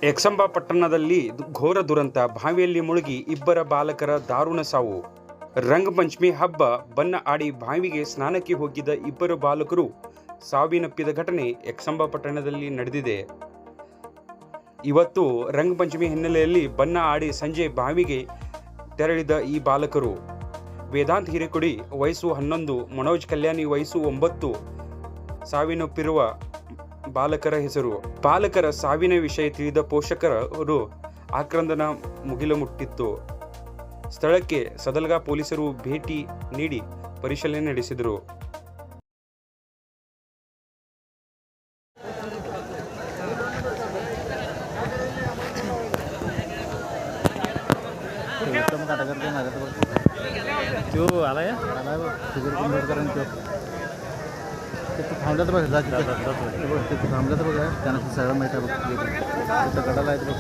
ಯಕ್ಷಂಬ ಪಟ್ಟಣದಲ್ಲಿ ಘೋರ ದುರಂತ, ಬಾವಿಯಲ್ಲಿ ಮುಳುಗಿ ಇಬ್ಬರ ಬಾಲಕರ ದಾರುಣ ಸಾವು. ರಂಗಪಂಚಮಿ ಹಬ್ಬ ಬಣ್ಣ ಆಡಿ ಬಾವಿಗೆ ಸ್ನಾನಕ್ಕೆ ಹೋಗಿದ್ದ ಇಬ್ಬರು ಬಾಲಕರು ಸಾವಿನಪ್ಪಿದ ಘಟನೆ ಯಕ್ಷಂಬ ಪಟ್ಟಣದಲ್ಲಿ ನಡೆದಿದೆ. ಇವತ್ತು ರಂಗಪಂಚಮಿ ಹಿನ್ನೆಲೆಯಲ್ಲಿ ಬಣ್ಣ ಆಡಿ ಸಂಜೆ ಬಾವಿಗೆ ತೆರಳಿದ ಈ ಬಾಲಕರು ವೇದಾಂತ್ ಹಿರೇಕೊಡಿ ವಯಸ್ಸು 11, ಮನೋಜ್ ಕಲ್ಯಾಣಿ ವಯಸ್ಸು 9 ಸಾವಿನಪ್ಪಿರುವ ಬಾಲಕರ ಹೆಸರು. ಬಾಲಕರ ಸಾವಿನ ವಿಷಯ ತಿಳಿದ ಪೋಷಕರು ಆಕ್ರಂದನ ಮುಗಿಲು ಮುಟ್ಟಿತ್ತು. ಸ್ಥಳಕ್ಕೆ ಸದಲ್ಗಾ ಪೊಲೀಸರು ಭೇಟಿ ನೀಡಿ ಪರಿಶೀಲನೆ ನಡೆಸಿದರು. थांबल्यात बघ थांबल्यात बघा त्यांना सगळं माहिती आहे बघ गडाला आहेत बघ.